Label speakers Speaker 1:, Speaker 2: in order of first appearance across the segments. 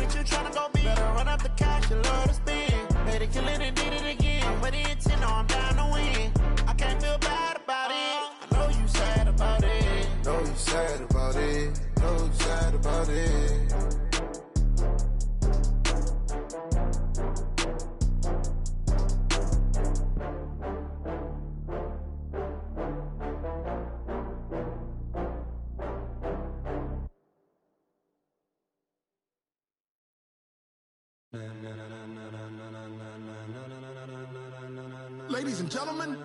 Speaker 1: ain't you tryna go be? Better run up the cash, you love to spend. Made it kill it and did it again. I'm with the intent, no, I'm down to win. I can't feel bad about it. I know you sad about it.
Speaker 2: Know you sad about it. Know you sad about it.
Speaker 3: Ladies and gentlemen,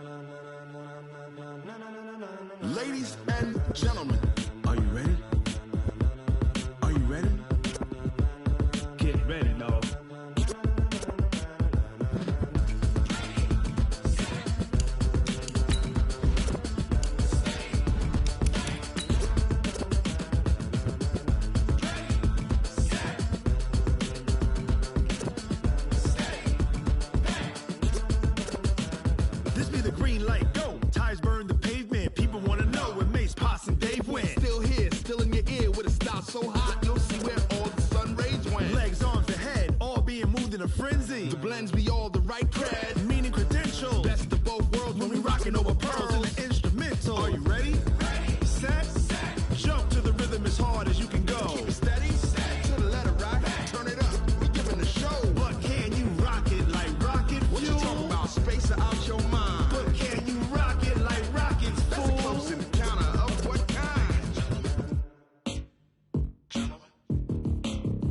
Speaker 3: ladies and gentlemen, are you ready? Are you ready? Get ready, dog. This be the green light, go. Tires burn the pavement. People wanna know when Mace, Potts, and Dave went. Still here, still in your ear with a style so hot, you'll see where all the sun rays went. Legs, arms, the head, all being moved in a frenzy. The blends be all the right cred, meaning credentials. Best of both worlds when we rockin' over pearls in the instrumental. Are you ready? Set, jump to the rhythm as hard as you can go. Keep it steady, to the letter right. Turn it up, we giving the show. But can you rock it like rocket fuel? What you talking about? Space out your mind. But can you rock it like rockets, fool? That's a close encounter of what kind?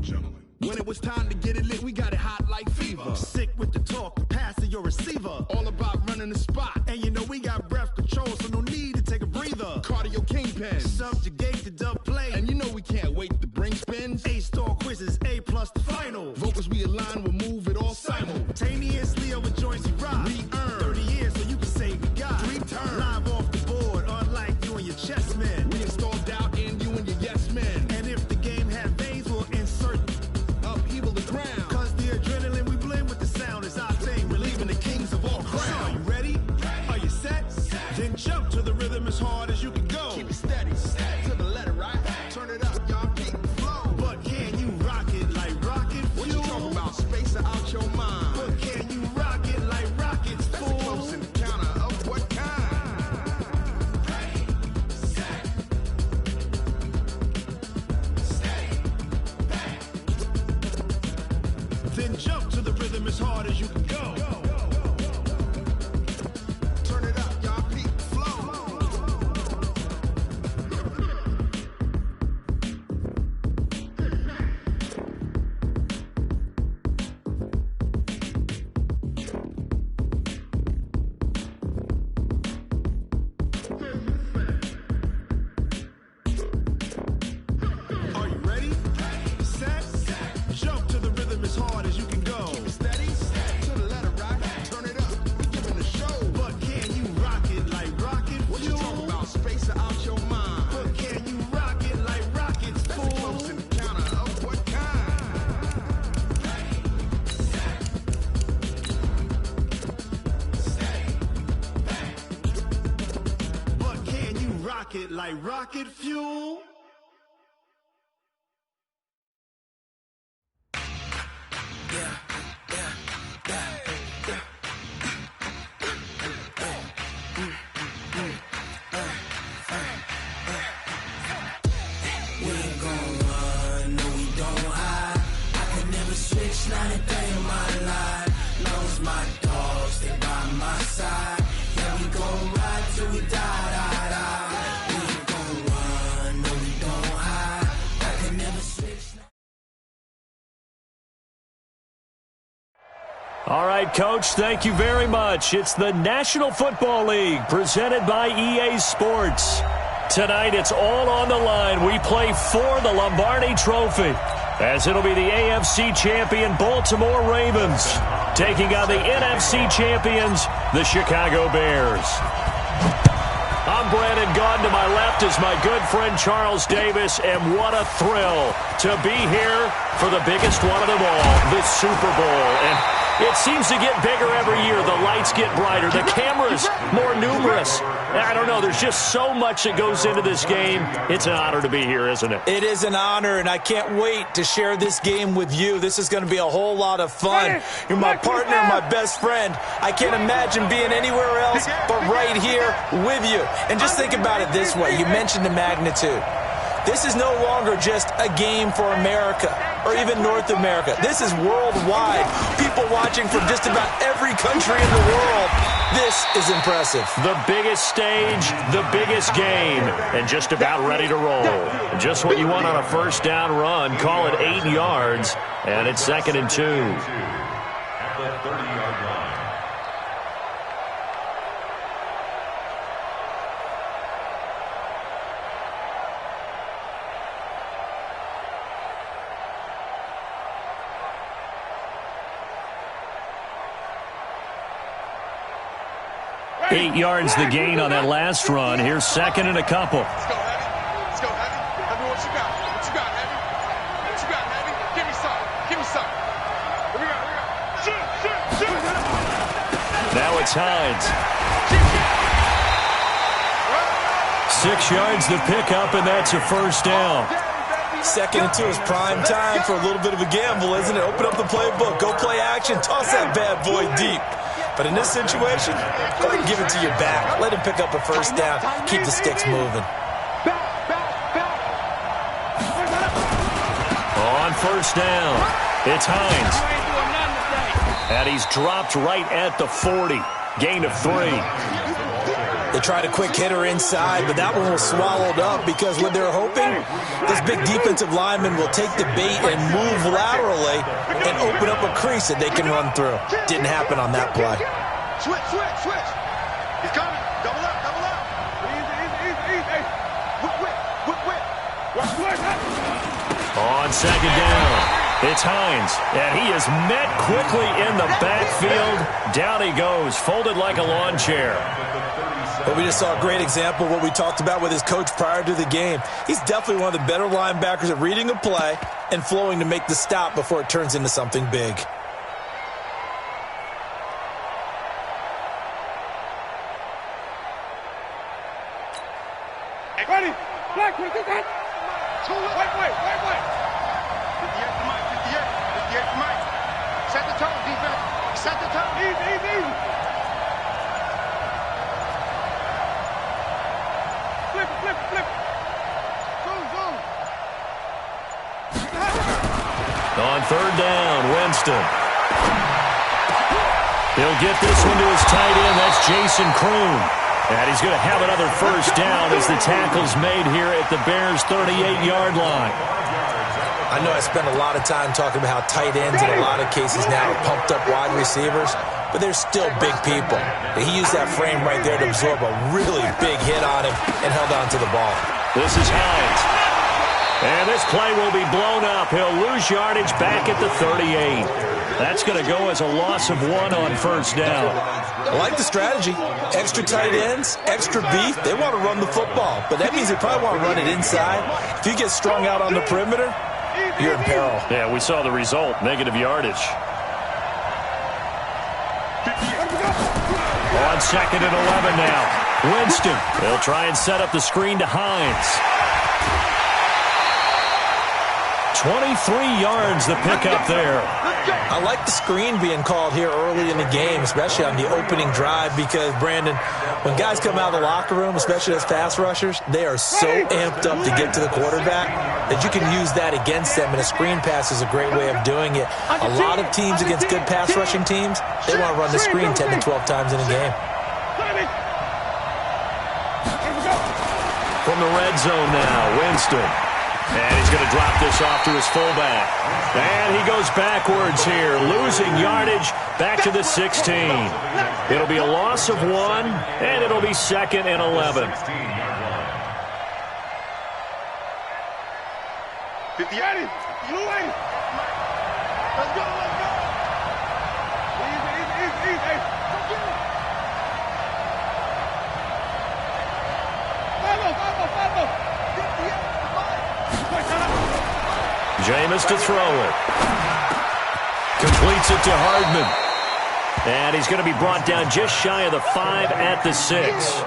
Speaker 3: Gentlemen. When it was time to get it lit, we got it hot like fever. Sick with the talk, the pass to your receiver. All about running the spot. And you know we got breath control, so no need to take a breather. Cardio kingpin, subjugate the dub play. And you know we can't wait to bring spins. A-star quizzes, A+ the final. Vocals we align, we'll move it all simultaneously over joints we rock. We earn 30 years so you can say we got 3 turns. Live off the board, unlike you and your chess men. We install doubt in you and your yes men. And if the game had veins, we'll insert upheaval the ground. Cause the adrenaline we blend with the sound is our thing. Relieving the kings of all crowns. So are you ready? Are you set? Then jump to the rhythm as hard as you can go. Keep it steady, to the letter right. Turn it up, y'all keep the flow. But can you rock it like rocket fuel? What you talking about? Space out your mind. But can you rock it like rockets, fool? That's a close encounter of what kind? Ready, set, steady, back. Then jump to the rhythm as hard as you can go. Turn it up, y'all keep the flow. Are you ready? Set, jump to the rhythm as hard as you can go. Keep it steady, to the letter right. Turn it up, we giving the show. But can you rock it like rocket fuel? What you talking about? Space out your mind. But can you rock it like rockets, fool? That's a close encounter of what kind? But can you rock it like rocket fuel?
Speaker 4: We ain't gon' run, no we don't hide. I could never switch, not a day in my life. Long as my dogs stay by my side. Yeah, we gon' ride till we die. We ain't gon' run, no we don't hide. I could never switch.
Speaker 5: All right, Coach, thank you very much. It's the National Football League presented by EA Sports. Tonight, it's all on the line. We play for the Lombardi Trophy, as it'll be the AFC champion Baltimore Ravens taking on the NFC champions, the Chicago Bears. I'm Brandon Gaudin. To my left is my good friend Charles Davis, and what a thrill to be here for the biggest one of them all, the Super Bowl. And It seems to get bigger every year. The lights get brighter. The cameras more numerous. I don't know. There's just so much that goes into this game. It's an honor to be here, isn't it?
Speaker 6: It is an honor, and I can't wait to share this game with you. This is going to be a whole lot of fun. You're my partner, my best friend. I can't imagine being anywhere else but right here with you. And just think about it this way. You mentioned the magnitude. This is no longer just a game for America or even North America. This is worldwide. People watching from just about every country in the world. This is impressive.
Speaker 5: The biggest stage, the biggest game, and just about ready to roll. Just what you want on a first down run. Call it 8 yards, and it's 2nd and 2.
Speaker 3: At the 30-yard line.
Speaker 5: 8 yards the gain on that last run. Here's 2nd and a couple.
Speaker 7: Let's go, Heavy. Let's go, Heavy. Heavy, what you got? What you got, Heavy? What you got, Heavy? Give me some. Give me some. Here we go. Here we go.
Speaker 5: Now it's Hines. 6 yards the pickup, and that's a first down.
Speaker 6: 2nd and 2 is prime time for a little bit of a gamble, isn't it? Open up the playbook. Go play action. Toss that bad boy deep. But in this situation, go ahead and give it to your back. Let him pick up a first down. Keep the sticks moving.
Speaker 5: On first down, it's Hines. And he's dropped right at the 40. Gain of 3.
Speaker 6: They tried a quick hitter inside, but that one was swallowed up because what they're hoping, this big defensive lineman will take the bait and move laterally and open up a crease that they can run through. Didn't happen on that play.
Speaker 7: Switch. He's coming. Double up. Easy. Whip.
Speaker 5: On 2nd down, it's Hines. And he is met quickly in the backfield. Down he goes, folded like a lawn chair.
Speaker 6: But we just saw a great example of what we talked about with his coach prior to the game. He's definitely one of the better linebackers at reading a play and flowing to make the stop before it turns into something big.
Speaker 7: Ready. Black, what is that? Wait. 58 to Mike. Set the tone, defense. Set the tone. Easy. Flip. Zoom.
Speaker 5: On 3rd down, Winston. He'll get this one to his tight end. That's Jason Kroon. And he's going to have another first down as the tackle's made here at the Bears' 38-yard line.
Speaker 6: I know I spend a lot of time talking about how tight ends in a lot of cases now are pumped up wide receivers, but they're still big people. He used that frame right there to absorb a really big hit on him and held on to the ball.
Speaker 5: This is Hines. And this play will be blown up. He'll lose yardage back at the 38. That's going to go as a loss of 1 on first down.
Speaker 6: I like the strategy. Extra tight ends, extra beef. They want to run the football, but that means they probably want to run it inside. If you get strung out on the perimeter, you're in peril.
Speaker 5: Yeah, we saw the result. Negative yardage. On 2nd and 11 now. Winston. They'll try and set up the screen to Hines. 23 yards the pickup there.
Speaker 6: I like the screen being called here early in the game, especially on the opening drive, because, Brandon, when guys come out of the locker room, especially as pass rushers, they are so amped up to get to the quarterback that you can use that against them, and a screen pass is a great way of doing it. A lot of teams against good pass rushing teams, they want to run the screen 10 to 12 times in a game.
Speaker 5: From the red zone now, Winston. And he's going to drop this off to his fullback. And he goes backwards here, losing yardage back to the 16. It'll be a loss of 1, and it'll be 2nd and 11.
Speaker 7: 50 Let's go. Easy. Follow.
Speaker 5: Jameis to throw it. Completes it to Hardman. And he's going to be brought down just shy of the 5 at the 6.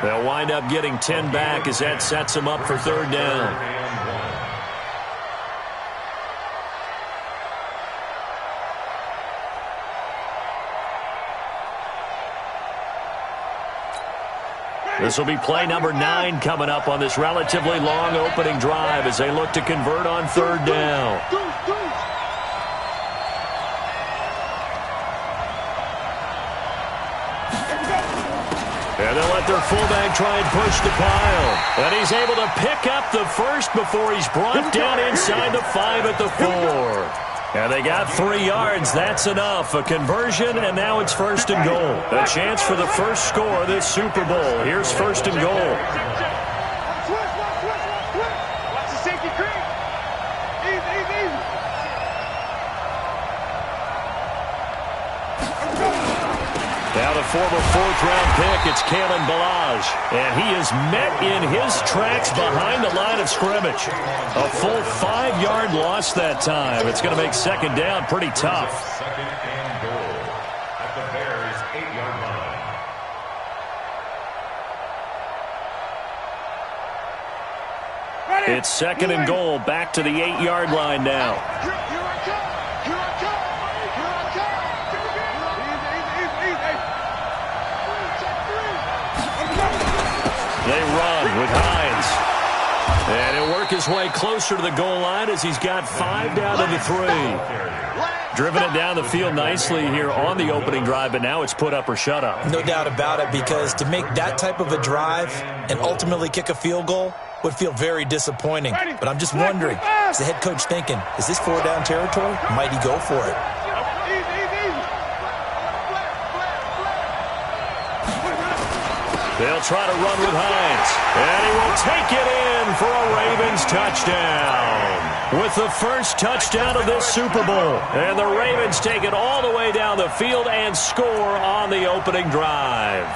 Speaker 5: They'll wind up getting 10 back as that sets him up for third down. This will be play number 9 coming up on this relatively long opening drive as they look to convert on third down. And they'll let their fullback try and push the pile. And he's able to pick up the first before he's brought down inside the 5 at the 4. And they got 3 yards. That's enough. A conversion, and now it's first and goal. A chance for the first score of this Super Bowl. Here's first and goal.
Speaker 7: Watch the safety creep. Easy.
Speaker 5: Now the former 4th-round pick, it's Kalen Ballage. And he is met in his tracks behind the line of scrimmage. A full 5-yard loss that time. It's going to make second down pretty tough.
Speaker 8: Second and goal at the Bears' 8-yard line.
Speaker 5: It's second and goal, back to the 8-yard line now. They run with Hines. And he'll work his way closer to the goal line as he's got 5 down to the 3. Driven it down the field nicely here on the opening drive, but now it's put up or shut up.
Speaker 6: No doubt about it, because to make that type of a drive and ultimately kick a field goal would feel very disappointing. But I'm just wondering, is the head coach thinking, is this 4-down territory? Might he go for it?
Speaker 5: They'll try to run with Hines. And he will take it in for a Ravens touchdown. With the first touchdown of this Super Bowl. And the Ravens take it all the way down the field and score on the opening drive.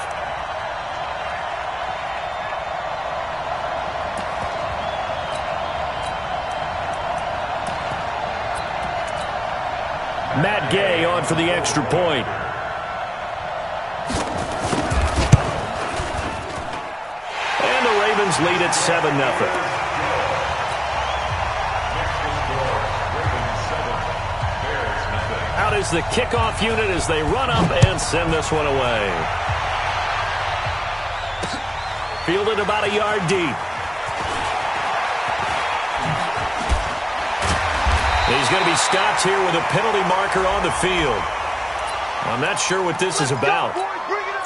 Speaker 5: Matt Gay on for the extra point. Ravens lead at 7-0. Out is the kickoff unit as they run up and send this one away. Fielded about a yard deep. He's going to be stopped here with a penalty marker on the field. I'm not sure what this is about.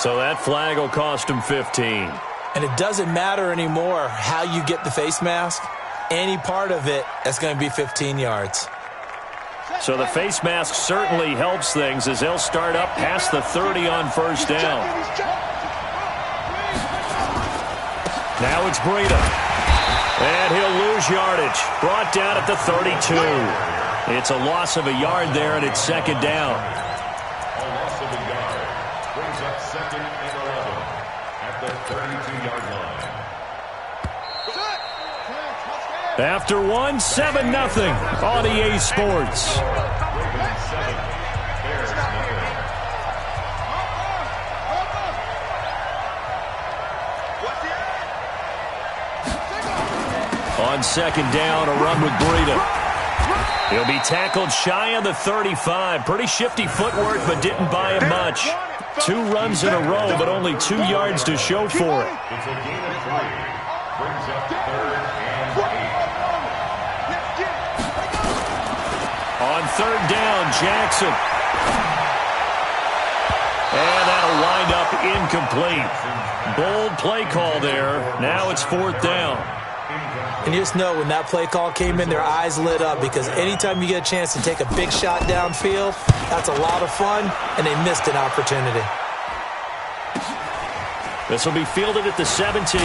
Speaker 5: So that flag will cost him 15.
Speaker 6: And it doesn't matter anymore how you get the face mask. Any part of it, that's going to be 15 yards.
Speaker 5: So the face mask certainly helps things as they'll start up past the 30 on first down. Now it's Breida. And he'll lose yardage. Brought down at the 32. It's a loss of a yard there, and it's second down.
Speaker 8: A loss of a yard brings up second and 11 at the 32-yard line.
Speaker 5: After one, 7-0 on EA Sports.
Speaker 8: Ravens 7, Bears nothing.
Speaker 5: On second down, a run with Breida. He'll be tackled shy of the 35. Pretty shifty footwork, but didn't buy him much. 2 runs in a row, but only 2 yards to show for it.
Speaker 8: It's a gain of 3. Brings up third and 8.
Speaker 5: On third down, Jackson. And that'll wind up incomplete. Bold play call there. Now it's fourth down.
Speaker 6: And you just know when that play call came in, their eyes lit up, because anytime you get a chance to take a big shot downfield, that's a lot of fun, and they missed an opportunity.
Speaker 5: This will be fielded at the 17.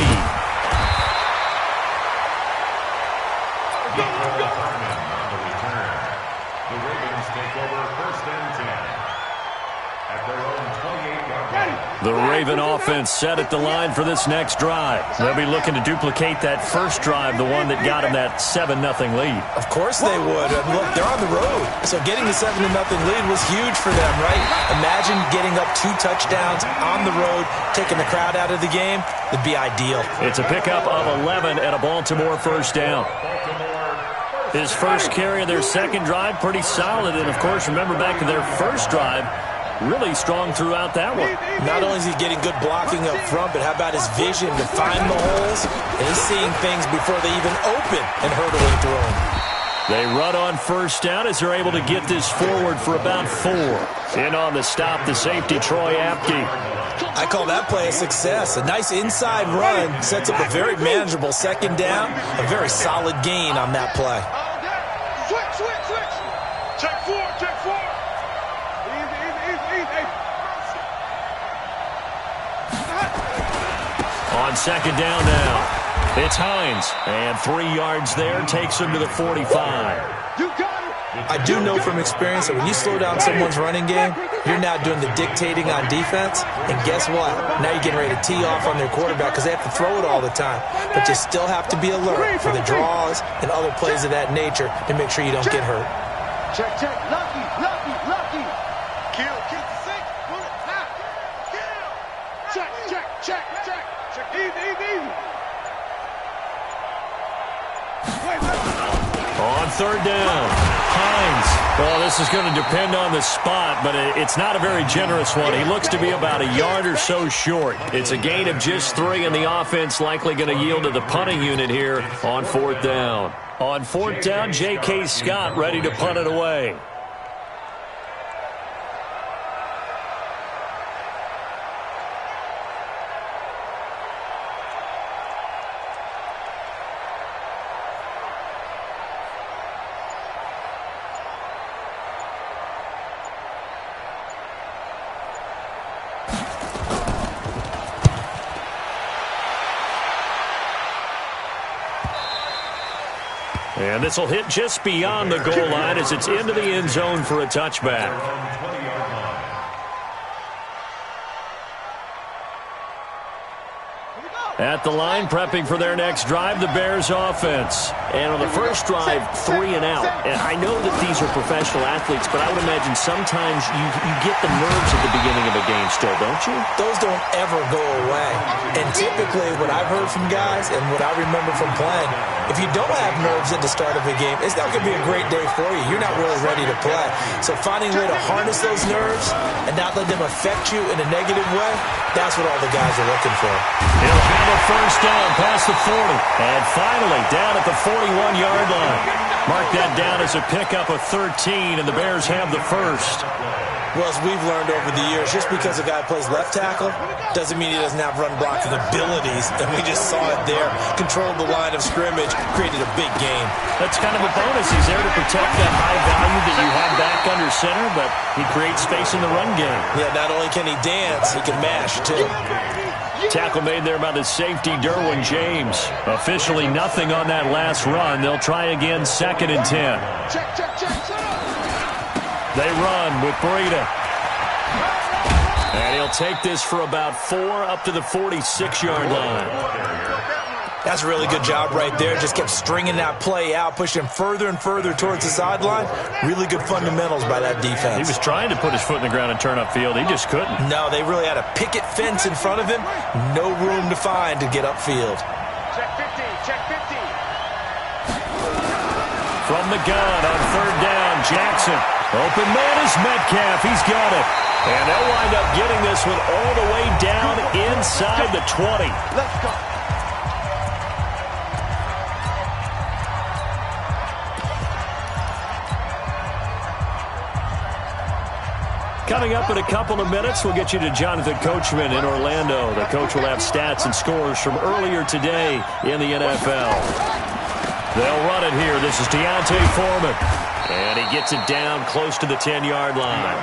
Speaker 8: The Ravens take over first and 10 at their own 28-yard line.
Speaker 5: The Raven offense set at the line for this next drive. They'll be looking to duplicate that first drive, the one that got them that 7-0 lead.
Speaker 6: Of course they would. And look, they're on the road. So getting the 7-0 lead was huge for them, right? Imagine getting up 2 touchdowns on the road, taking the crowd out of the game. It'd be ideal.
Speaker 5: It's a pickup of 11 and a Baltimore first down. His first carry of their second drive, pretty solid. And, of course, remember back to their first drive, really strong throughout that one.
Speaker 6: Not only is he getting good blocking up front, but how about his vision to find the holes? And he's seeing things before they even open and hurdling through them.
Speaker 5: They run on first down as they're able to get this forward for about 4. In on the stop, the safety, Troy Apke.
Speaker 6: I call that play a success. A nice inside run sets up a very manageable second down. A very solid gain on that play.
Speaker 7: Switch. Check 4.
Speaker 5: On second down now. It's Hines. And 3 yards there takes him to the 45.
Speaker 7: You got it.
Speaker 6: I do know from experience that when you slow down someone's running game, you're now doing the dictating on defense. And guess what? Now you're getting ready to tee off on their quarterback because they have to throw it all the time. But you still have to be alert for the draws and other plays of that nature to make sure you don't get hurt.
Speaker 7: Check. Lucky. Kill the 6. Put it out. Kill. Check. Easy.
Speaker 5: On third down, Hines. Well, this is going to depend on the spot, but it's not a very generous one. He looks to be about a yard or so short. It's a gain of just 3, and the offense likely going to yield to the punting unit here on fourth down. On fourth down, J.K. Scott ready to punt it away. And this will hit just beyond the goal line as it's into the end zone for a touchback. At the line, prepping for their next drive, the Bears offense. And on the first drive, 3 and out. And I know that these are professional athletes, but I would imagine sometimes you get the nerves at the beginning of a game still, don't you?
Speaker 6: Those don't ever go away. And typically what I've heard from guys and what I remember from playing, if you don't have nerves at the start of a game, it's not going to be a great day for you. You're not really ready to play. So finding a way to harness those nerves and not let them affect you in a negative way, that's what all the guys are looking for.
Speaker 5: He'll have a first down past the 40. And finally down at the 41-yard line. Mark that down as a pickup of 13, and the Bears have the first.
Speaker 6: Well, as we've learned over the years, just because a guy plays left tackle doesn't mean he doesn't have run blocking abilities. And we just saw it there. Controlled the line of scrimmage, created a big gain.
Speaker 5: That's kind of a bonus. He's there to protect that high value that you have back under center, but he creates space in the run game.
Speaker 6: Yeah, not only can he dance, he can mash, too.
Speaker 5: Tackle made there by the safety, Derwin James. Officially nothing on that last run. They'll try again, 2nd and 10. They run with Breida. And he'll take this for about 4 up to the 46-yard line.
Speaker 6: That's a really good job right there. Just kept stringing that play out, pushing further and further towards the sideline. Really good fundamentals by that defense.
Speaker 5: He was trying to put his foot in the ground and turn upfield. He just couldn't.
Speaker 6: No, they really had a picket fence in front of him. No room to find to get upfield.
Speaker 7: Check 50.
Speaker 5: From the gun on third down, Jackson. Open man is Metcalf. He's got it. And they'll wind up getting this one all the way down inside the 20.
Speaker 7: Let's go.
Speaker 5: Coming up in a couple of minutes, we'll get you to Jonathan Coachman in Orlando. The coach will have stats and scores from earlier today in the NFL. They'll run it here. This is Deontay Foreman. And he gets it down close to the 10-yard line.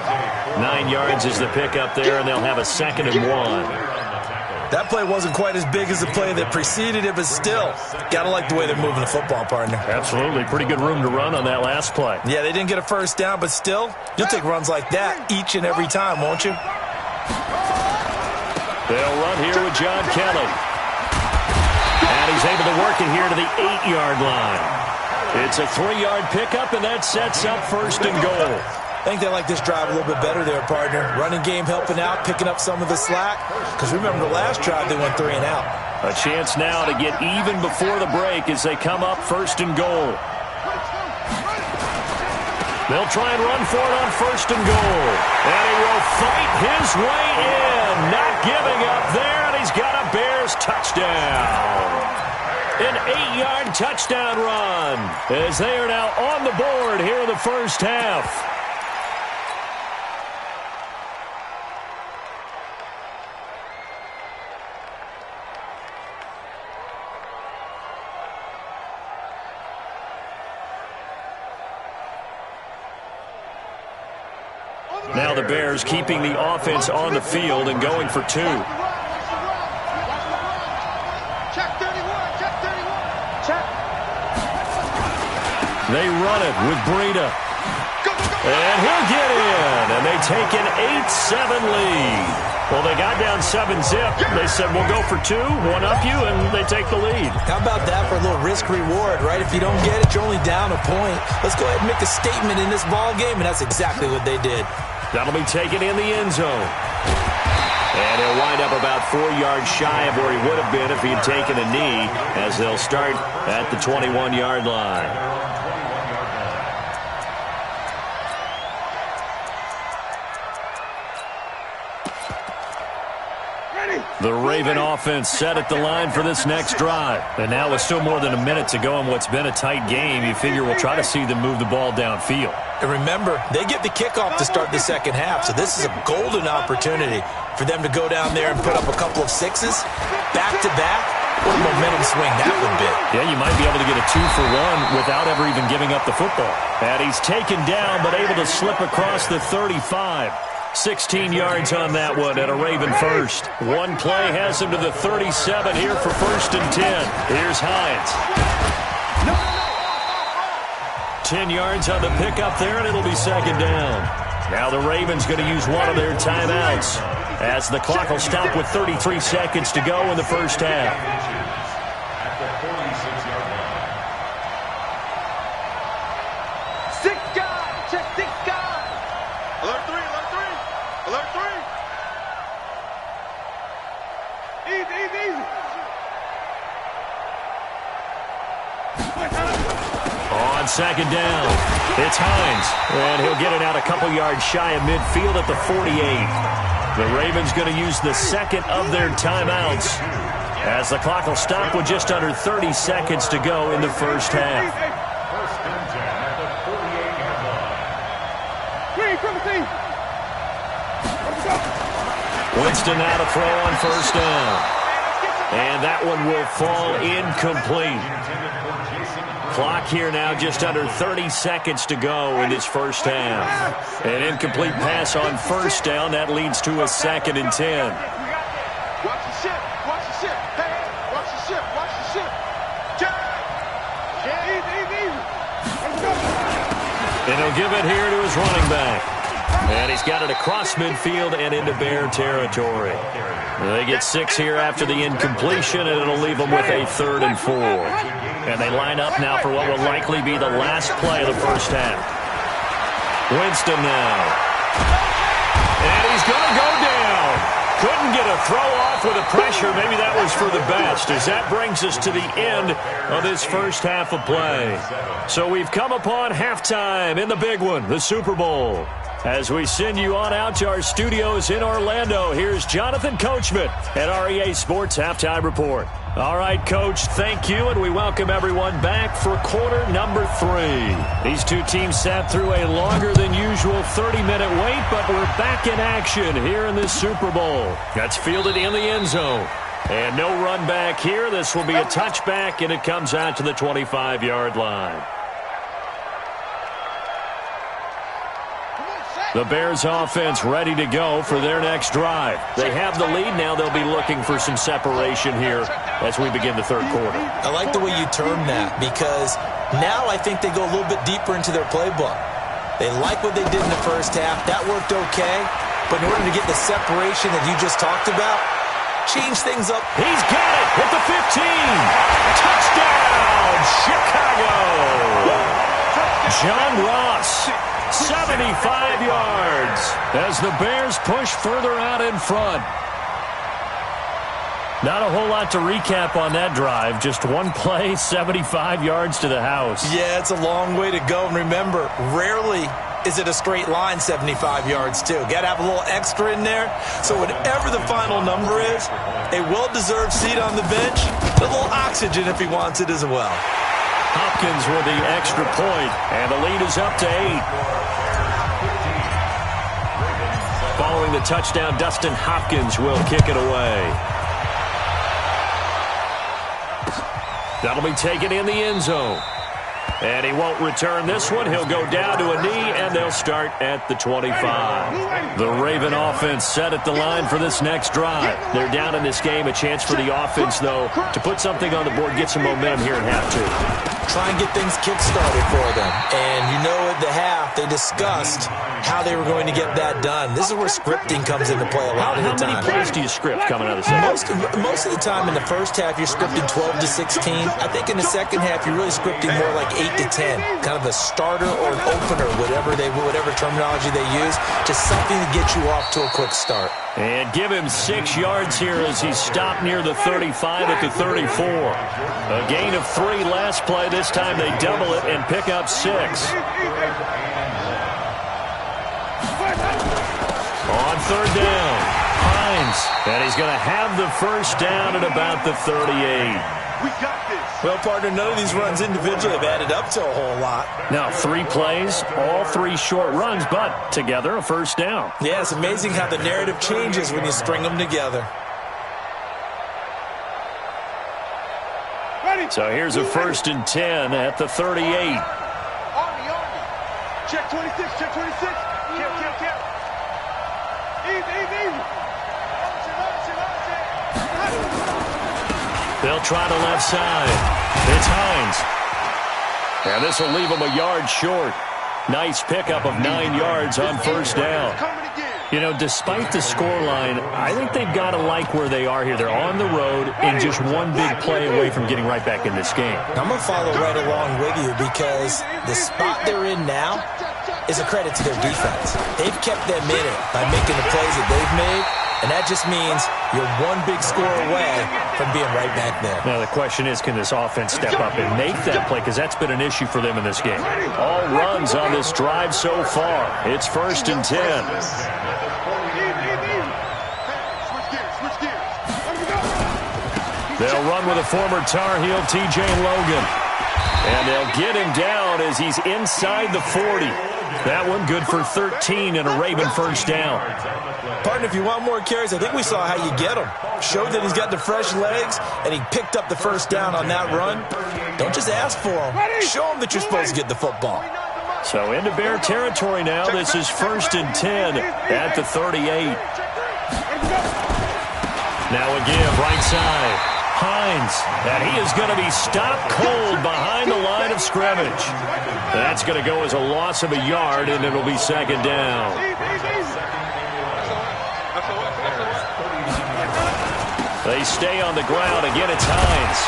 Speaker 5: 9 yards is the pickup there, and they'll have a 2nd and 1.
Speaker 6: That play wasn't quite as big as the play that preceded it, but still, got to like the way they're moving the football, partner.
Speaker 5: Absolutely. Pretty good room to run on that last play.
Speaker 6: Yeah, they didn't get a first down, but still, you'll take runs like that each and every time, won't you?
Speaker 5: They'll run here with John Kelly. And he's able to work it here to the 8-yard line. It's a 3-yard pickup, and that sets up 1st and goal.
Speaker 6: I think they like this drive a little bit better there, partner. Running game helping out, picking up some of the slack. Because remember, the last drive, they went 3 and out.
Speaker 5: A chance now to get even before the break as they come up 1st and goal. They'll try and run for it on 1st and goal. And he will fight his way in. Not giving up there, and he's got a Bears touchdown. An 8-yard touchdown run as they are now on the board here in the first half. Now the Bears keeping the offense on the field and going for 2.
Speaker 7: Check 31, check 31. Check.
Speaker 5: They run it with Breida. And he'll get in. And they take an 8-7 lead. Well, they got down 7-zip. They said, we'll go for 2, one up you, and they take the lead.
Speaker 6: How about that for a little risk-reward, right? If you don't get it, you're only down a point. Let's go ahead and make a statement in this ball game, and that's exactly what they did.
Speaker 5: That'll be taken in the end zone. And he'll wind up about 4 yards shy of where he would have been if he had taken a knee, as they'll start at the 21-yard line. The Raven offense set at the line for this next drive. And now with still more than a minute to go in what's been a tight game, you figure we'll try to see them move the ball downfield.
Speaker 6: And remember, they get the kickoff to start the second half, so this is a golden opportunity for them to go down there and put up a couple of 6s, back-to-back. What a momentum swing that would be.
Speaker 5: Yeah, you might be able to get a 2-for-1 without ever even giving up the football. And he's taken down, but able to slip across the 35. 16 yards on that one and a Raven first. One play has him to the 37 here for 1st and 10. Here's Hines. 10 yards on the pickup there, and it'll be 2nd down. Now the Ravens going to use one of their timeouts as the clock will stop with 33 seconds to go in the first half.
Speaker 8: At the 46-yard line.
Speaker 7: 6 guys, check 6 guys. Alert 3, alert 3, alert 3. Easy, easy, easy.
Speaker 5: On 2nd down, it's Hines, and he'll get it out a couple yards shy of midfield at the 48. The Ravens going to use the 2nd of their timeouts as the clock will stop with just under 30 seconds to go in the first half.
Speaker 8: 1st and 10 at the 48-yard line.
Speaker 5: Winston now to throw on 1st down. And that one will fall incomplete. Clock here now just under 30 seconds to go in this first half. An incomplete pass on 1st down. That leads to a 2nd and 10.
Speaker 7: Watch the ship, watch the ship. Hey, watch the ship, watch the ship. Check. Yeah, easy, easy, easy. Let's go.
Speaker 5: And he'll give it here to his running back. And he's got it across midfield and into Bear territory. They get 6 here after the incompletion, and it'll leave them with a 3rd and 4. And they line up now for what will likely be the last play of the first half. Winston now. And he's going to go down. Couldn't get a throw off with the pressure. Maybe that was for the best, as that brings us to the end of this first half of play. So we've come upon halftime in the big one, the Super Bowl. As we send you on out to our studios in Orlando, here's Jonathan Coachman at our EA Sports Halftime Report. All right, Coach, thank you, and we welcome everyone back for quarter number 3. These two teams sat through a longer than usual 30-minute wait, but we're back in action here in this Super Bowl. That's fielded in the end zone. And no run back here. This will be a touchback, and it comes out to the 25-yard line.
Speaker 7: Come on, Shaq.
Speaker 5: The Bears offense ready to go for their next drive. They have the lead. Now they'll be looking for some separation here as we begin the third quarter.
Speaker 6: I like the way you term that because now I think they go a little bit deeper into their playbook. They like what they did in the first half. That worked okay. But in order to get the separation that you just talked about, change things up.
Speaker 5: He's got it at the 15. Touchdown, Chicago. John Ross, 75 yards as the Bears push further out in front. Not a whole lot to recap on that drive. Just one play, 75 yards to the house.
Speaker 6: Yeah, it's a long way to go. And remember, rarely is it a straight line 75 yards, too. Got to have a little extra in there. So whatever the final number is, a well-deserved seat on the bench, a little oxygen if he wants it as well.
Speaker 5: Hopkins with the extra point, and the lead is up to 8. Following the touchdown, Dustin Hopkins will kick it away. That'll be taken in the end zone. And he won't return this one. He'll go down to a knee, and they'll start at the 25. The Raven offense set at the line for this next drive. They're down in this game. A chance for the offense, though, to put something on the board, get some momentum here in half two.
Speaker 6: Try and get things kick-started for them. And you know at the half, they discussed how they were going to get that done. This is where scripting comes into play a lot of the time.
Speaker 5: How many plays do you script coming out of the second?
Speaker 6: Most of the time in the first half, you're scripting 12 to 16. I think in the second half, you're really scripting more like 8 to 10. Kind of a starter or an opener, whatever terminology they use. Just something to get you off to a quick start.
Speaker 5: And give him 6 yards here as he stopped near the 35 at the 34. A gain of 3 last play. This time they double it and pick up 6. On third down, Hines. And he's going to have the first down at about the 38.
Speaker 7: We got this.
Speaker 6: Well, partner, none of these runs individually have added up to a whole lot.
Speaker 5: Now, 3 plays, all 3 short runs, but together a first down.
Speaker 6: Yeah, it's amazing how the narrative changes when you string them together.
Speaker 7: Ready.
Speaker 5: So here's a 1st and 10 at the 38.
Speaker 7: Army. Check 26, check 26. Count. Easy.
Speaker 5: They'll try the left side. It's Hines. And this will leave him a yard short. Nice pickup of 9 yards on first down. You know, despite the scoreline, I think they've got to like where they are here. They're on the road and just one big play away from getting right back in this game.
Speaker 6: I'm going to follow right along with you because the spot they're in now is a credit to their defense. They've kept them in it by making the plays that they've made, and that just means you're one big score away from being right back there.
Speaker 5: Now, the question is, can this offense step up and make that play? Because that's been an issue for them in this game. All runs on this drive so far. It's 1st and 10. They'll run with a former Tar Heel, T.J. Logan. And they'll get him down as he's inside the 40. That one good for 13 and a Raven first down.
Speaker 6: Partner, if you want more carries, I think we saw how you get him. Showed that he's got the fresh legs, and he picked up the first down on that run. Don't just ask for him. Show him that you're supposed to get the football.
Speaker 5: So into Bear territory now. This is 1st and 10 at the 38. Now a give, right side. Hines, and he is going to be stopped cold behind the line of scrimmage. That's going to go as a loss of a yard, and it'll be 2nd down. They stay on the ground. Again, it's Hines.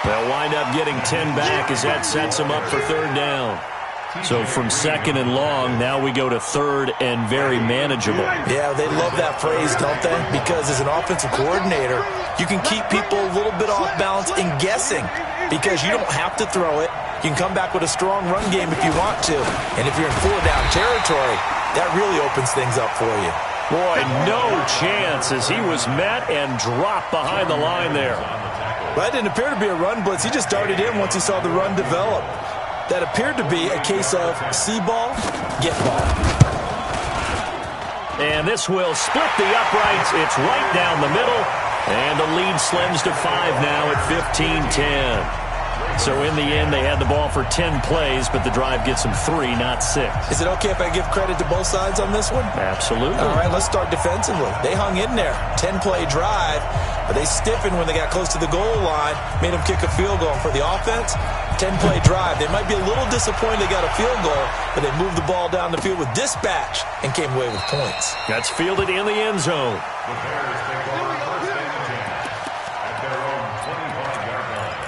Speaker 5: They'll wind up getting 10 back as that sets them up for 3rd down. So from 2nd and long, now we go to 3rd and very manageable.
Speaker 6: Yeah, they love that phrase, don't they? Because as an offensive coordinator, you can keep people a little bit off balance and guessing because you don't have to throw it. You can come back with a strong run game if you want to. And if you're in 4-down territory, that really opens things up for you.
Speaker 5: Boy, no chance as he was met and dropped behind the line there.
Speaker 6: Well, that didn't appear to be a run blitz. He just darted in once he saw the run develop. That appeared to be a case of see ball, get ball.
Speaker 5: And this will split the uprights. It's right down the middle. And the lead slims to 5 now at 15-10. So in the end, they had the ball for 10 plays, but the drive gets them 3, not 6.
Speaker 6: Is it okay if I give credit to both sides on this one?
Speaker 5: Absolutely.
Speaker 6: All right, let's start defensively. They hung in there. 10-play drive, but they stiffened when they got close to the goal line, made them kick a field goal. For the offense, 10-play drive. They might be a little disappointed they got a field goal, but they moved the ball down the field with dispatch and came away with points.
Speaker 5: That's fielded in the end zone.
Speaker 8: The Bears take over first and 10 at their own 25-yard line.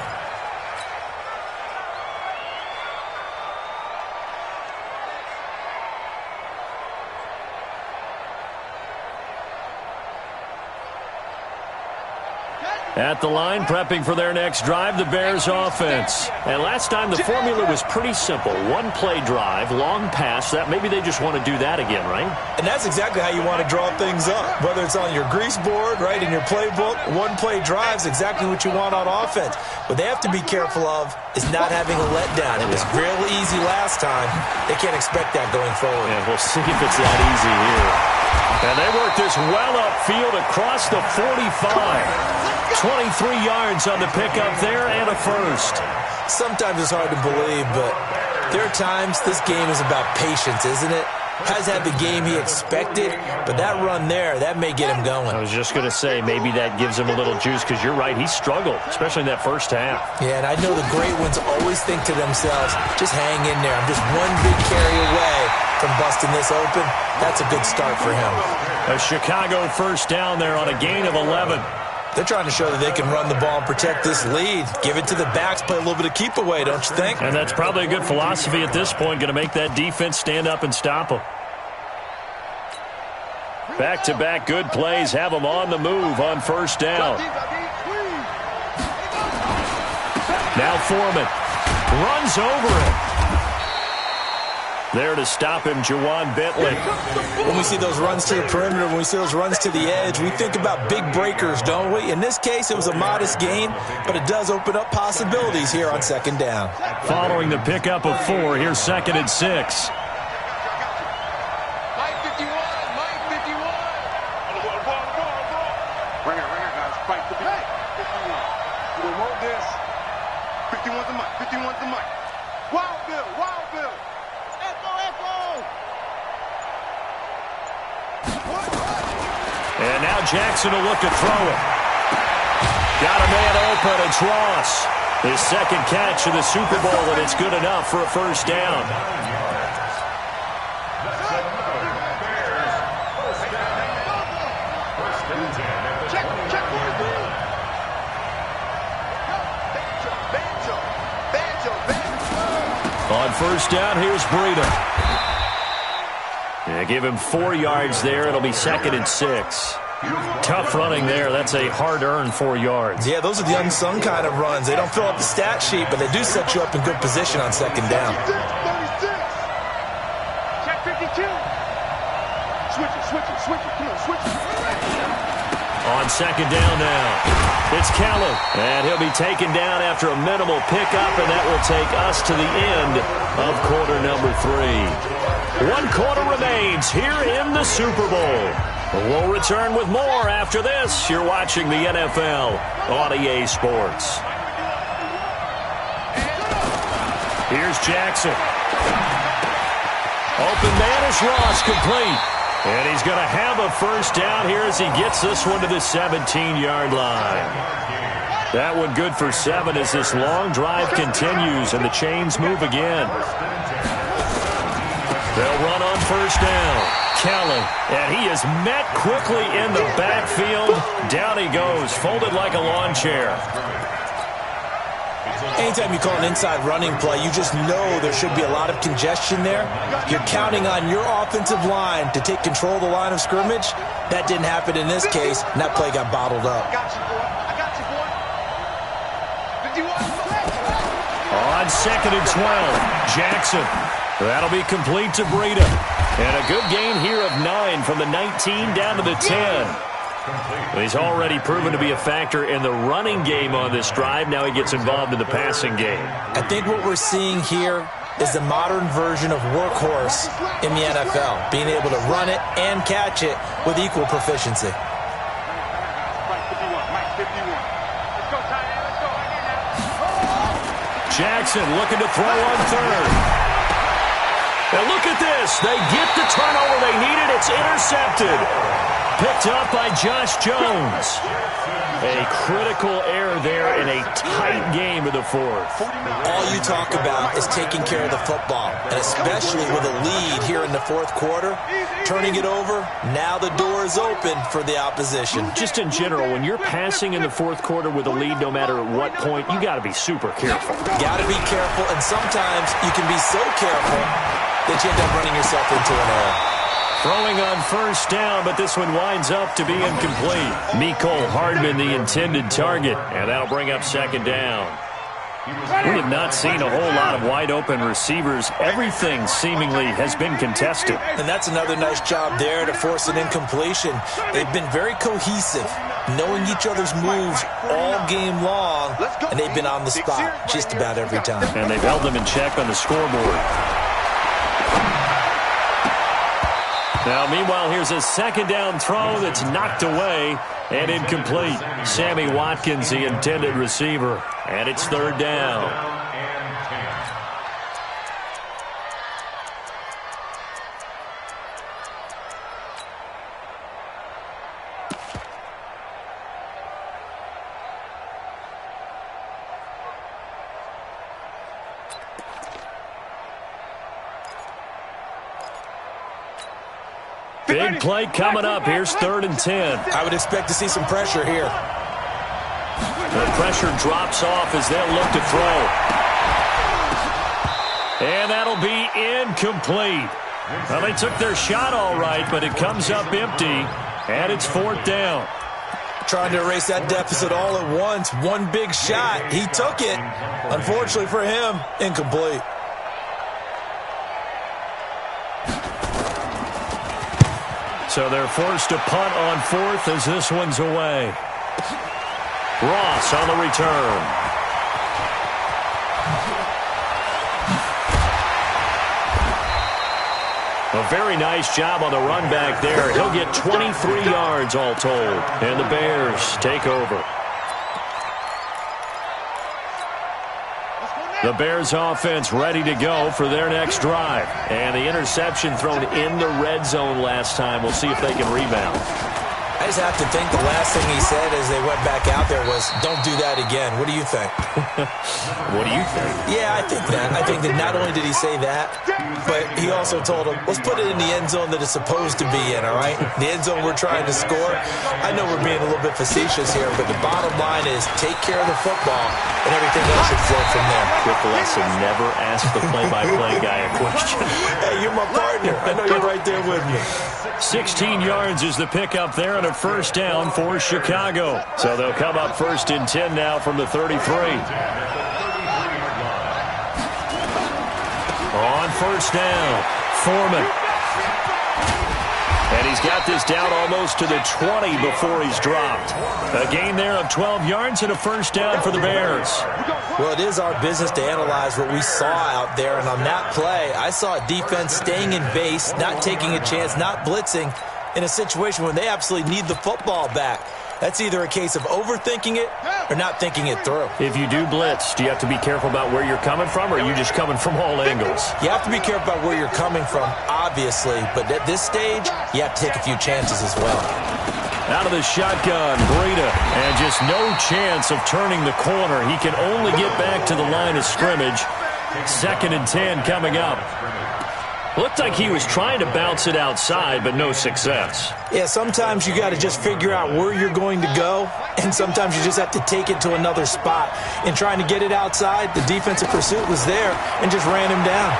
Speaker 5: At the line, prepping for their next drive, the Bears offense. And last time, the formula was pretty simple. One-play drive, long pass. That maybe they just want to do that again, right?
Speaker 6: And that's exactly how you want to draw things up. Whether it's on your grease board, right, in your playbook, one-play drive is exactly what you want on offense. What they have to be careful of is not having a letdown. It was real easy last time. They can't expect that going forward.
Speaker 5: And we'll see if it's that easy here. And they work this well upfield across the 45. 23 yards on the pickup there and a first.
Speaker 6: Sometimes it's hard to believe, but there are times this game is about patience, isn't it? Has had the game he expected, but that run there, that may get him going.
Speaker 5: I was just going to say, maybe that gives him a little juice, because you're right, he struggled, especially in that first half.
Speaker 6: Yeah, and I know the great ones always think to themselves, just hang in there. I'm just one big carry away from busting this open. That's a good start for him.
Speaker 5: A Chicago first down there on a gain of 11.
Speaker 6: They're trying to show that they can run the ball and protect this lead. Give it to the backs, play a little bit of keep away, don't you think?
Speaker 5: And that's probably a good philosophy at this point, going to make that defense stand up and stop them. Back-to-back good plays have them on the move on first down. Now Foreman runs over it. There to stop him, Jawan Bentley.
Speaker 6: When we see those runs to the perimeter, when we see those runs to the edge, we think about big breakers, don't we? In this case, it was a modest gain, but it does open up possibilities here on second down.
Speaker 5: Following the pickup of 4, here's 2nd and 6. And now Jackson will look to throw it. Got a man open. It's Ross. His second catch of the Super Bowl, and it's good enough for a first down. On first down, here's Breida. Yeah, give him 4 yards there. It'll be 2nd and 6. Tough running there. That's a hard-earned 4 yards.
Speaker 6: Yeah, those are the unsung kind of runs. They don't fill up the stat sheet, but they do set you up in good position on second down.
Speaker 7: Check 52. Switch it. Come on, switch it.
Speaker 5: On second down now, it's Kelly. And he'll be taken down after a minimal pickup, and that will take us to the end of quarter number 3. 1 quarter remains here in the Super Bowl. We'll return with more after this. You're watching the NFL on EA Sports. Here's Jackson. Open man is Ross, complete. And he's going to have a first down here as he gets this one to the 17-yard line. That one good for 7 as this long drive continues and the chains move again. They'll run on first down. Kelly, and he is met quickly in the backfield. Down he goes, folded like a lawn chair.
Speaker 6: Anytime you call an inside running play, you just know there should be a lot of congestion there. You're counting on your offensive line to take control of the line of scrimmage. That didn't happen in this case, and that play got bottled up.
Speaker 7: I got you, boy.
Speaker 5: On 2nd and 12, Jackson. That'll be complete to Breida. And a good gain here of 9 from the 19 down to the 10. He's already proven to be a factor in the running game on this drive. Now he gets involved in the passing game.
Speaker 6: I think what we're seeing here is the modern version of workhorse in the NFL, being able to run it and catch it with equal proficiency.
Speaker 7: Mike 51. Let's go, tight end. Let's go.
Speaker 5: Jackson looking to throw on third. And look at this. They get the turnover they needed. It's intercepted. Picked up by Josh Jones. A critical error there in a tight game of the fourth.
Speaker 6: All you talk about is taking care of the football, and especially with a lead here in the fourth quarter, turning it over, now the door is open for the opposition.
Speaker 5: Just in general, when you're passing in the fourth quarter with a lead, no matter at what point, you got to be super careful.
Speaker 6: Got to be careful, and sometimes you can be so careful that you end up running yourself into an error.
Speaker 5: Throwing on first down, but this one winds up to be incomplete. Mecole Hardman, the intended target, and that'll bring up second down. We have not seen a whole lot of wide-open receivers. Everything seemingly has been contested.
Speaker 6: And that's another nice job there to force an incompletion. They've been very cohesive, knowing each other's moves all game long, and they've been on the spot just about every time.
Speaker 5: And they've held them in check on the scoreboard. Now, meanwhile, here's a second down throw that's knocked away and incomplete. Sammy Watkins, the intended receiver, and it's third down. Big play coming up. Here's 3rd and 10.
Speaker 6: I would expect to see some pressure here.
Speaker 5: The pressure drops off as they'll look to throw. And that'll be incomplete. Well, they took their shot all right, but it comes up empty, and it's 4th down.
Speaker 6: Trying to erase that deficit all at once. One big shot. He took it. Unfortunately for him, incomplete.
Speaker 5: So they're forced to punt on 4th as this one's away. Ross on the return. A very nice job on the run back there. He'll get 23 yards all told. And the Bears take over. The Bears offense ready to go for their next drive. And the interception thrown in the red zone last time. We'll see if they can rebound.
Speaker 6: I just have to think the last thing he said as they went back out there was, don't do that again. What do you think?
Speaker 5: What do you think?
Speaker 6: Yeah, I think that. I think that not only did he say that, but he also told him, let's put it in the end zone that it's supposed to be in, all right? The end zone we're trying to score. I know we're being a little bit facetious here, but the bottom line is take care of the football, and everything else should flow from there.
Speaker 5: Quick lesson, never ask the play-by-play guy a question.
Speaker 6: Hey, you're my partner. I know you're right there with me.
Speaker 5: 16 yards is the pickup there and a first down for Chicago. So they'll come up 1st and 10 now from the 33. On first down, Foreman. And he's got this down almost to the 20 before he's dropped. A gain there of 12 yards and a first down for the Bears.
Speaker 6: Well, it is our business to analyze what we saw out there, and on that play, I saw a defense staying in base, not taking a chance, not blitzing, in a situation when they absolutely need the football back. That's either a case of overthinking it or not thinking it through.
Speaker 5: If you do blitz, do you have to be careful about where you're coming from, or are you just coming from all angles?
Speaker 6: You have to be careful about where you're coming from, obviously, but at this stage, you have to take a few chances as well.
Speaker 5: Out of the shotgun, Breida, and just no chance of turning the corner. He can only get back to the line of scrimmage. 2nd and 10 coming up. Looked like he was trying to bounce it outside, but no success.
Speaker 6: Yeah, sometimes you got to just figure out where you're going to go, and sometimes you just have to take it to another spot. In trying to get it outside, the defensive pursuit was there and just ran him down.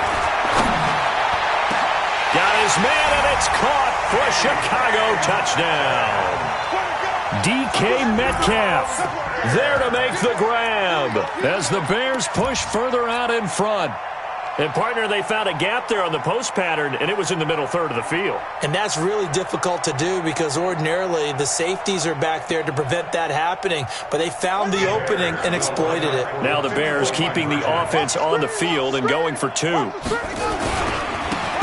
Speaker 5: Got his man, and it's caught for a Chicago touchdown. DK Metcalf there to make the grab as the Bears push further out in front. And, partner, they found a gap there on the post pattern, and it was in the middle third of the field.
Speaker 6: And that's really difficult to do because ordinarily the safeties are back there to prevent that happening. But they found the opening and exploited it.
Speaker 5: Now the Bears keeping the offense on the field and going for 2.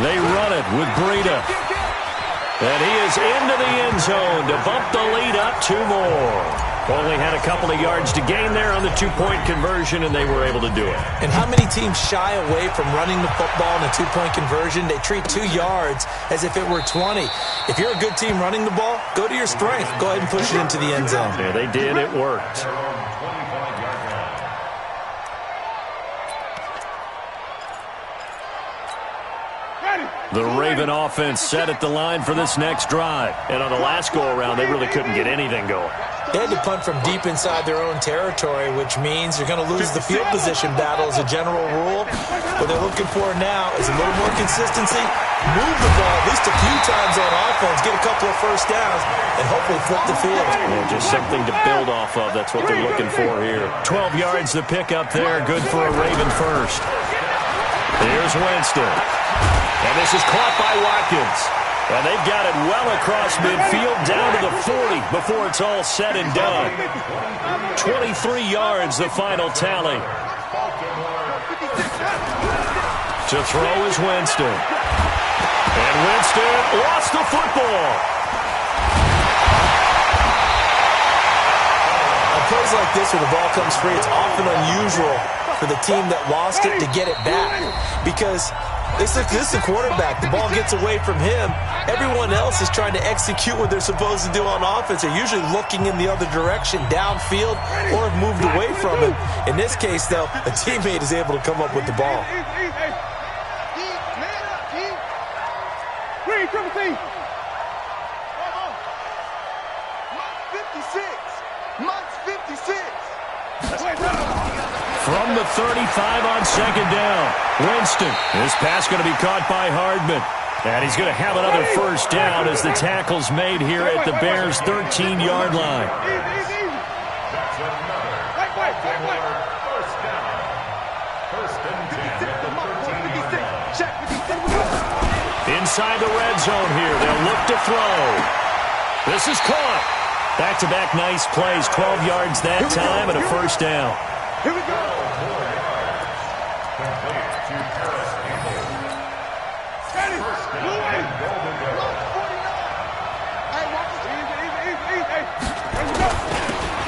Speaker 5: They run it with Breida. And he is into the end zone to bump the lead up 2 more. Only had a couple of yards to gain there on the two-point conversion, and they were able to do it.
Speaker 6: And how many teams shy away from running the football in a two-point conversion? They treat 2 yards as if it were 20. If you're a good team running the ball, go to your strength. Go ahead and push it into the end zone.
Speaker 5: Yeah, they did. It worked. The Raven offense set at the line for this next drive. And on the last go-around, they really couldn't get anything going.
Speaker 6: They had to punt from deep inside their own territory, which means you're going to lose the field position battle as a general rule. What they're looking for now is a little more consistency, move the ball at least a few times on offense, get a couple of first downs, and hopefully flip the field.
Speaker 5: Yeah, just something to build off of. That's what they're looking for here. 12 yards to pick up there. Good for a Raven first. Here's Winston. And this is caught by Watkins. And they've got it well across midfield down to the 40 before it's all said and done. 23 yards, the final tally. To throw is Winston. And Winston lost the football.
Speaker 6: On plays like this where the ball comes free, it's often unusual for the team that lost it to get it back. Because this is the quarterback. The ball gets away from him. Everyone else is trying to execute what they're supposed to do on offense. They're usually looking in the other direction, downfield, or have moved away from it. In this case, though, a teammate is able to come up with the ball.
Speaker 5: From the 35 on second down, Winston. This pass going to be caught by Hardman. And he's going to have another first down as the tackle's made here at the Bears' 13-yard line. Inside the red zone here, they'll look to throw. This is caught. Back-to-back nice plays, 12 yards that time and a first down.
Speaker 7: Here we go.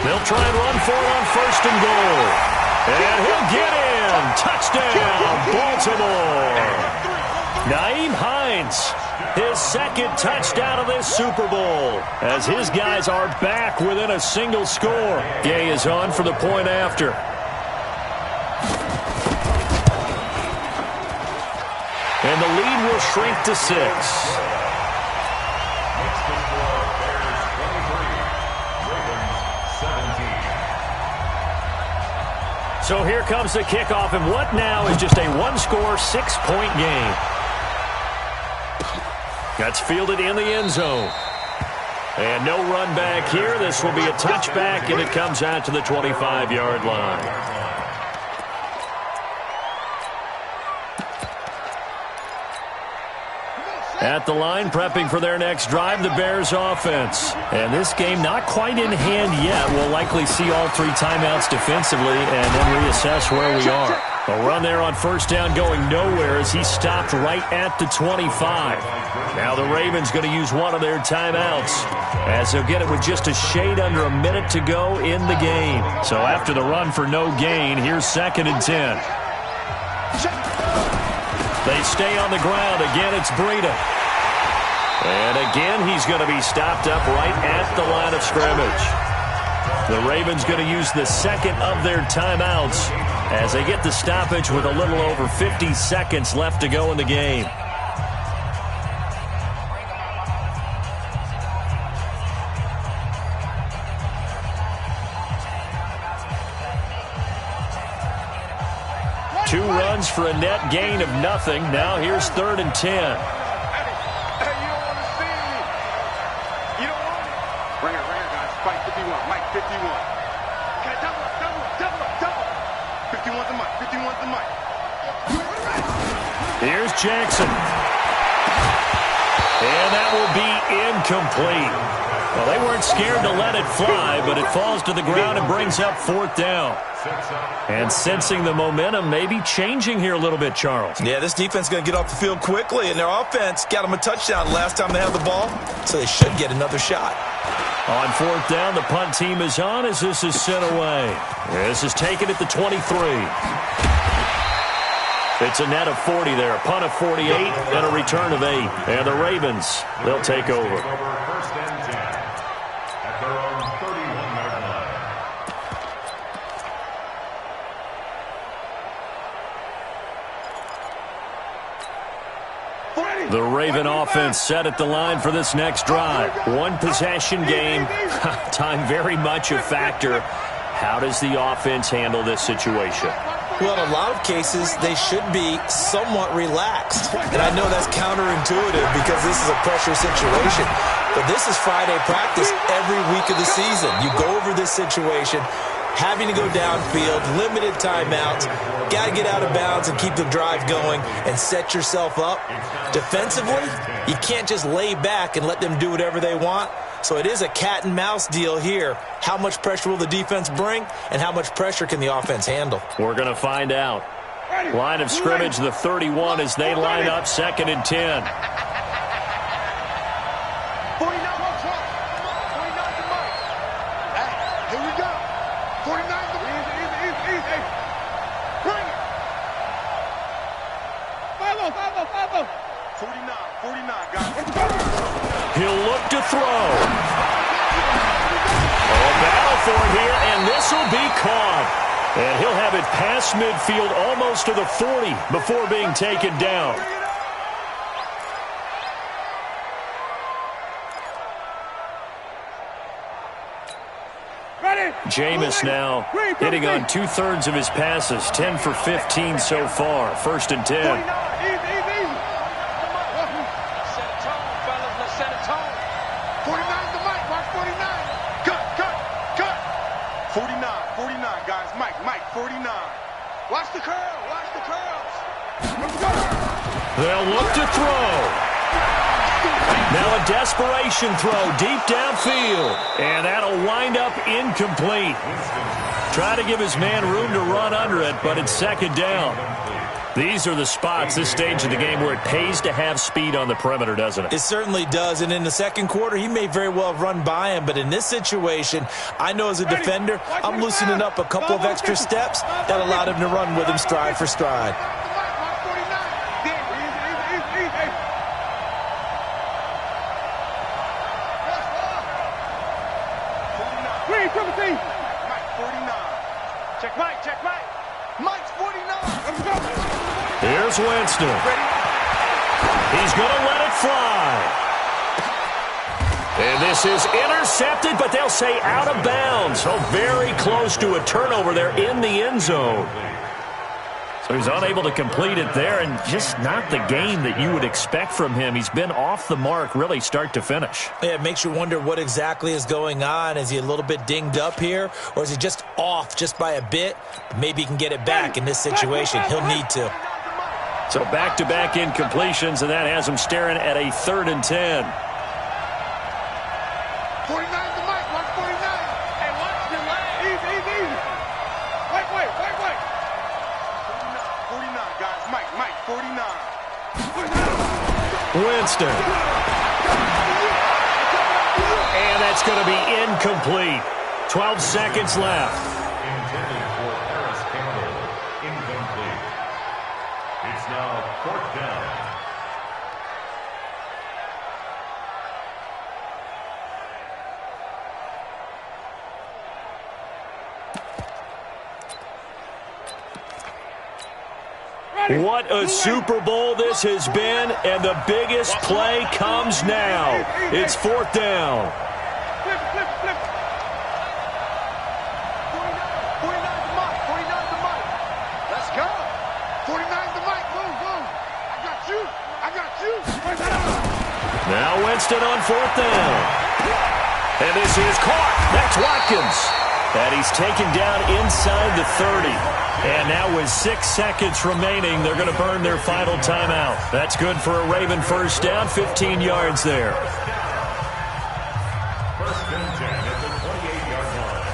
Speaker 5: They'll try and run for it on first and goal. And he'll get in. Touchdown, Baltimore. Nyheim Hines, his second touchdown of this Super Bowl, as his guys are back within a single score. Gay is on for the point after. And the lead will shrink to 6. So here comes the kickoff, and what now is just a one-score, 6-point game. That's fielded in the end zone. And no run back here. This will be a touchback, and it comes out to the 25-yard line. At the line, prepping for their next drive, the Bears offense. And this game not quite in hand yet. We'll likely see all 3 timeouts defensively and then reassess where we are. A run there on first down going nowhere as he stopped right at the 25. Now the Ravens going to use one of their timeouts as they'll get it with just a shade under a minute to go in the game. So after the run for no gain, here's 2nd and 10. They stay on the ground. Again, it's Breida. And again, he's going to be stopped up right at the line of scrimmage. The Ravens going to use the second of their timeouts as they get the stoppage with a little over 50 seconds left to go in the game. Two runs for a net gain of nothing. Now here's 3rd and 10.
Speaker 7: Hey, you don't want to see me. You don't want me. Bring it, guys. Spike 51. Mike 51. Okay, double up. 51's the mic. 51's the mic.
Speaker 5: Here's Jackson. And that will be incomplete. Well, they weren't scared to let it fly, but it falls to the ground and brings up 4th down. And sensing the momentum, maybe changing here a little bit, Charles.
Speaker 6: Yeah, this defense is going to get off the field quickly, and their offense got them a touchdown last time they had the ball, so they should get another shot.
Speaker 5: On fourth down, the punt team is on as this is sent away. This is taken at the 23. It's a net of 40 there, a punt of 48, and a return of 8. And the Ravens, they'll take over.
Speaker 8: First and 10 at their own 31-yard line.
Speaker 5: The Raven offense set at the line for this next drive. One possession game. Time very much a factor. How does the offense handle this situation?
Speaker 6: Well, in a lot of cases, they should be somewhat relaxed. And I know that's counterintuitive because this is a pressure situation. But this is Friday practice every week of the season. You go over this situation, having to go downfield, limited timeouts, got to get out of bounds and keep the drive going and set yourself up. Defensively, you can't just lay back and let them do whatever they want. So it is a cat and mouse deal here. How much pressure will the defense bring, and how much pressure can the offense handle?
Speaker 5: We're going to find out. Line of scrimmage, the 31, as they line up 2nd and 10. He'll look to throw. A battle for it here, and this will be caught. And he'll have it past midfield almost to the 40 before being taken down. Jameis now hitting on 2/3 of his passes, 10 for 15 so far. 1st and 10.
Speaker 7: Watch the curl. Watch the curls.
Speaker 5: They'll look to throw. Now a desperation throw deep downfield. And that'll wind up incomplete. Try to give his man room to run under it, but it's 2nd down. These are the spots, this stage of the game, where it pays to have speed on the perimeter, doesn't it?
Speaker 6: It certainly does. And in the second quarter, he may very well have run by him. But in this situation, I know as a defender, I'm loosening up a couple of extra steps that allowed him to run with him stride for stride.
Speaker 7: Check Mike. Check Mike. Mike's 49.
Speaker 5: Here's Winston. He's going to let it fly. And this is intercepted, but they'll say out of bounds. So very close to a turnover there in the end zone. So he's unable to complete it there, and just not the game that you would expect from him. He's been off the mark really start to finish.
Speaker 6: Yeah, it makes you wonder what exactly is going on. Is he a little bit dinged up here, or is he just off just by a bit? Maybe he can get it back in this situation. He'll need to.
Speaker 5: So back-to-back incompletions, and that has him staring at a 3rd and 10.
Speaker 7: 49 to Mike. Watch 49. Hey, watch your leg. Easy. Wait. 49, guys. Mike, 49.
Speaker 5: Winston. And that's going to be incomplete. 12 seconds left.
Speaker 8: Intended for Harris Campbell. Incomplete. It's now 4th down.
Speaker 5: What a Super Bowl this has been, and the biggest play comes now. It's 4th down.
Speaker 7: Flip. 49 to Mike. 49 to Mike. Let's go. 49 to Mike. Boom. I got you.
Speaker 5: Now Winston on 4th down. And this is caught. That's Watkins. And he's taken down inside the 30. And now with 6 seconds remaining, they're going to burn their final timeout. That's good for a Raven first down, 15 yards there.
Speaker 8: First and 10 at the 28-yard line.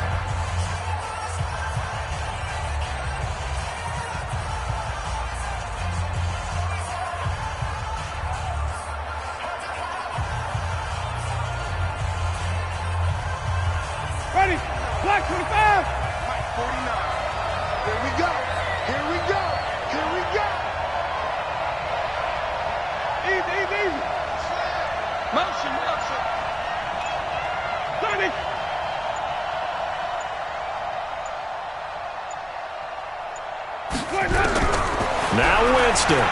Speaker 5: Now Winston.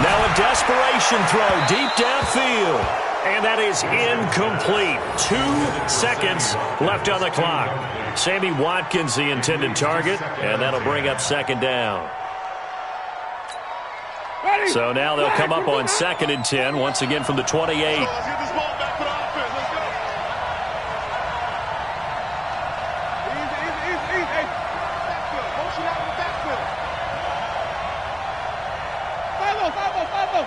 Speaker 5: Now a desperation throw deep downfield. And that is incomplete. 2 seconds left on the clock. Sammy Watkins, the intended target, and that'll bring up second down. So now they'll come up on 2nd and 10, once again from the 28.
Speaker 7: Let's get this ball back to the offense. Let's go. Easy. Backfield. Motion out in the backfield. 5-0.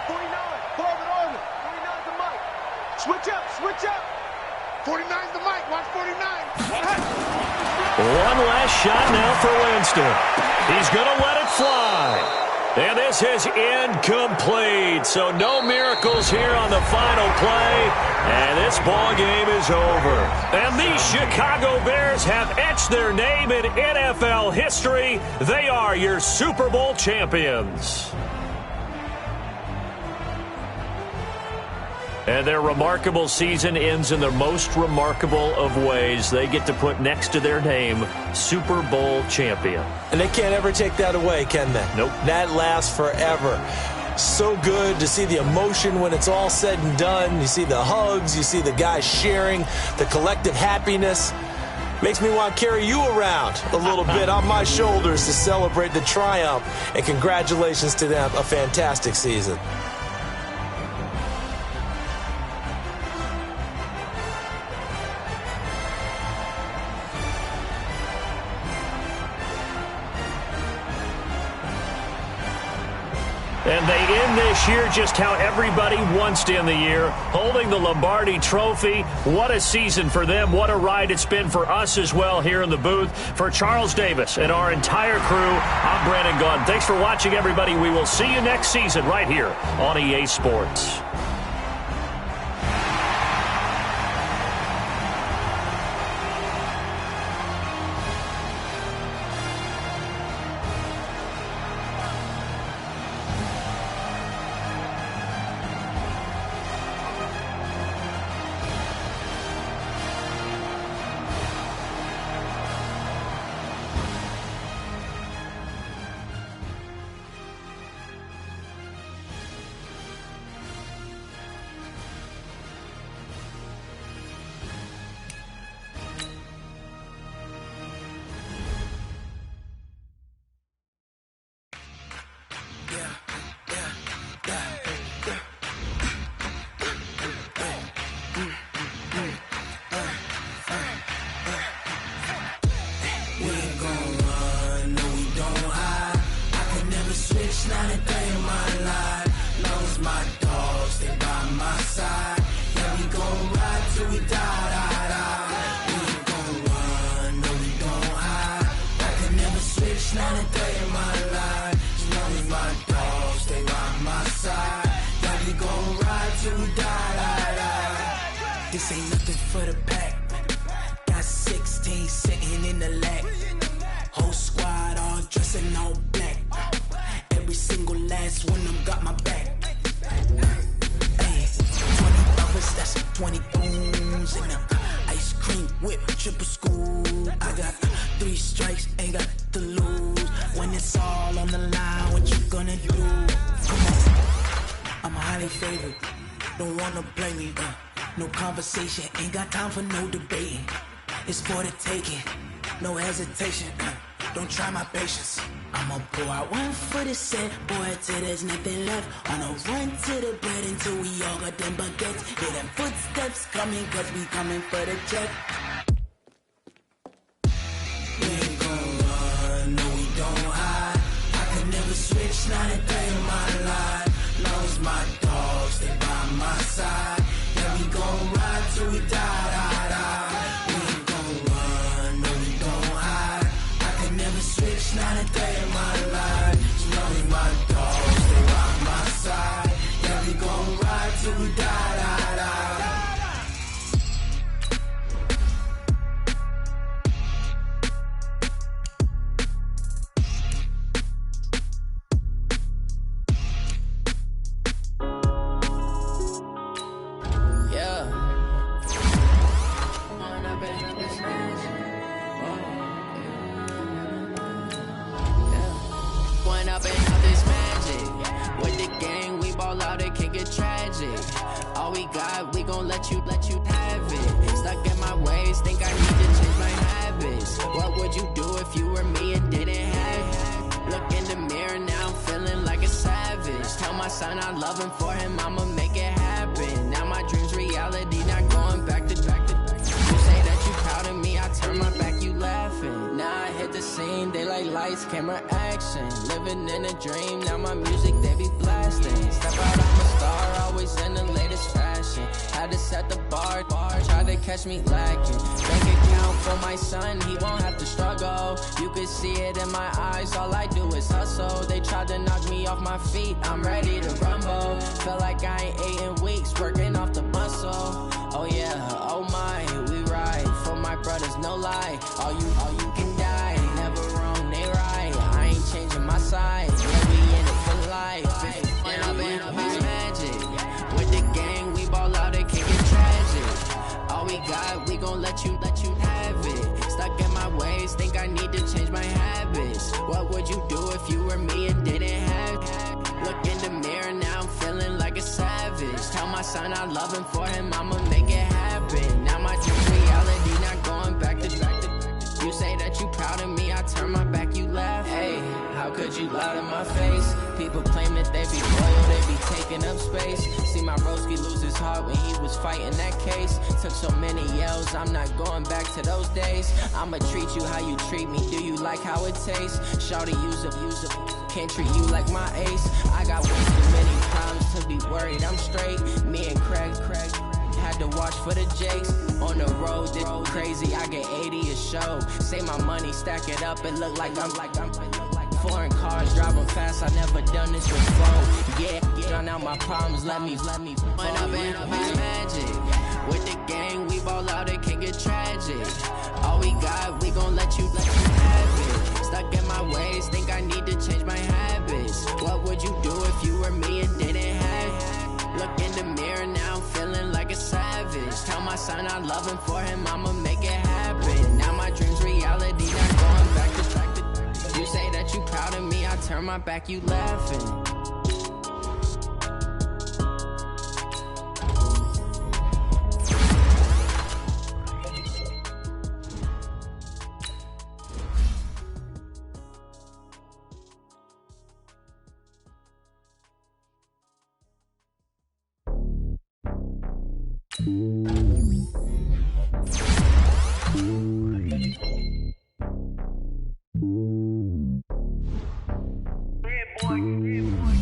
Speaker 7: 49. Hold it on. 49's the mic. Switch up. 49's the mic. Watch 49.
Speaker 5: One last shot now for Winston. He's going to let it fly. And this is incomplete. So no miracles here on the final play. And this ball game is over. And the Chicago Bears have etched their name in NFL history. They are your Super Bowl champions. And their remarkable season ends in the most remarkable of ways. They get to put next to their name, Super Bowl champion.
Speaker 6: And they can't ever take that away, can they?
Speaker 5: Nope.
Speaker 6: That lasts forever. So good to see the emotion when it's all said and done. You see the hugs. You see the guys sharing, the collective happiness. Makes me want to carry you around a little bit on my shoulders to celebrate the triumph. And congratulations to them. A fantastic season.
Speaker 5: And they end this year just how everybody wants to end the year, holding the Lombardi Trophy. What a season for them. What a ride it's been for us as well here in the booth. For Charles Davis and our entire crew, I'm Brandon Gaudin. Thanks for watching, everybody. We will see you next season right here on EA Sports.
Speaker 4: This ain't nothing for the pack. Got 16 sitting in the lag. Whole squad all dressing all black. Every single last one of them got my back. Hey, 20 brothers, that's 20 booms in the ice cream whip, triple scoop. I got 3 strikes, ain't got to lose. When it's all on the line, what you gonna do? Come on, I'm highly favored. Don't wanna blame me, no conversation, ain't got time for no debating. It's for the taking, no hesitation. Don't try my patience. I'ma pour out one for the set, boy, till there's nothing left. On a run to the bread until we all got them baguettes. Hear them footsteps coming, cause we coming for the check. We ain't gon' run, no we don't hide. I could never switch, not a day in my life. Long as my dogs stay by my side. Yeah, we gon' ride till we die. We ain't gon' run, no we don't hide. I could never switch, not a day in my life. So long as my dogs stay by my side. Yeah, we gon' ride till we die.
Speaker 9: Up and got, we gon' let you have it. Stuck in my ways, think I need to change my habits. What would you do if you were me and didn't have it? Look in the mirror now, I'm feeling like a savage. Tell my son I love him, for him I'ma make it happen. Now my dream's reality, not going back to. You say that you proud of me, I turn my back, you laughing. Now I hit the scene, they like lights, camera, action. Living in a dream, now my music they be blasting. Step out, I'm a star, always in the latest fashion. Had to set the bar, try to catch me lacking. Bank account for my son, he won't have to struggle. You can see it in my eyes, all I do is hustle. They tried to knock me off my feet, I'm ready to rumble. Feel like I ain't ate in weeks, working off the muscle. Oh yeah, oh my, we ride for my brothers, no lie. All you can die, never wrong, they right. I ain't changing my side, yeah, we in it for life. And I've been magic with the gang, we ball out, it can get tragic. All we got, we gon' let you have it. Stuck in my ways, think I need to change my habits. What would you do if you were me and didn't have it? Look in the mirror now, I'm feeling like a savage. Tell my son I love him, for him I'ma make it happen. Now my dream's reality, not going back to. You say that you proud of me, I turn my back, you laugh. Hey, how could you lie to my face? People claim that they be loyal, they be taking up space. See my broski lose his heart when he was fighting that case. Took so many yells, I'm not going back to those days. I'ma treat you how you treat me, do you like how it tastes? Shawty, use up, can't treat you like my ace. I got way too many problems to be worried, I'm straight. Me and Craig had to watch for the Jakes. On the road, this crazy, I get 80 a show. Say my money, stack it up, it look like I'm foreign cars, driving fast, I never done this before. Yeah, drown out my problems, let me. When I've been magic, with the gang, we ball out, it can get tragic. All we got, we gon' let you have it. Stuck in my ways, think I need to change my habits. What would you do if you were me and didn't have it? Look in the mirror now, I'm feeling like a savage. Tell my son I love him, for him I'ma make it happen. Now my dream's reality, not going back to. You say that you proud of me, I turn my back, you laughing.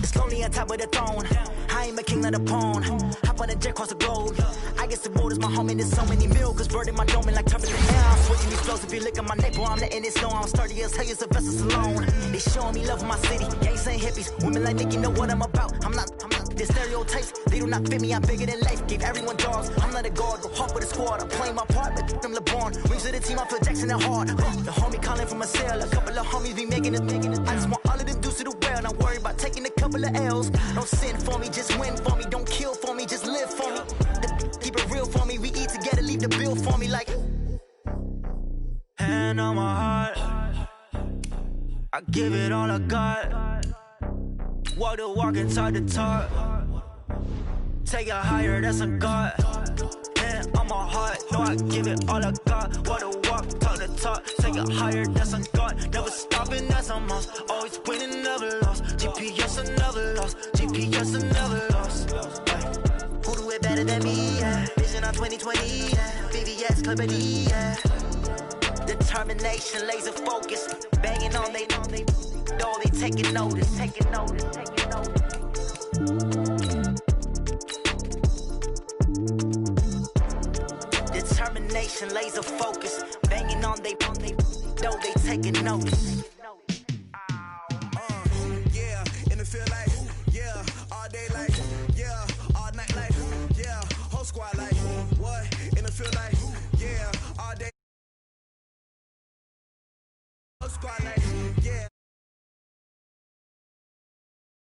Speaker 10: It's lonely on top of the throne. I ain't a king, not a pawn. Hop on a jet across the globe. I guess the world is my home and there's so many milkers bird in my dome and like turbulent air. I'm switching these flows. If you look at my neck, boy, I'm letting it snow. I'm sturdy as hell, as a vessel alone. They showing me love in my city. Gangs ain't hippies. Women like Nicki know what I'm about. I'm not the stereotypes. They do not fit me. I'm bigger than life. Gave everyone dogs. I'm not a guard. Go hard with a squad. I'm playing my part, but them LeBron. Rings to the team. I feel Jackson and hard. The homie calling from a cell. A couple of homies be making it. I just want all of them dudes to the well. Not worry about taking a couple of L's. Don't sin for me, just win for me. Don't kill for me, just live for me. Keep it real for me. We eat together, leave the bill for me like. Hand on my heart, I give it all I got. Walk the walk and talk the talk. Take it higher, that's a God. Hand on my heart, no, I give it all I got. Walk the walk, talk the talk. Take it higher, that's a God. Never stopping, that's a must. Always winning, never lost. GPS, I never lost. GPS, I never lost. Who do it better than me? Yeah. Vision on 2020. Yeah. VVS, Clippity. Yeah. Determination, laser focus. Banging on they door, they taking notice. Taking notice. Taking notice. Determination, laser focus. Banging on they door, they taking notice.
Speaker 11: Yeah, in the field like, yeah, all day like, yeah, all night like, yeah, whole squad like, what? In the field like, yeah, all day. Whole squad like, yeah.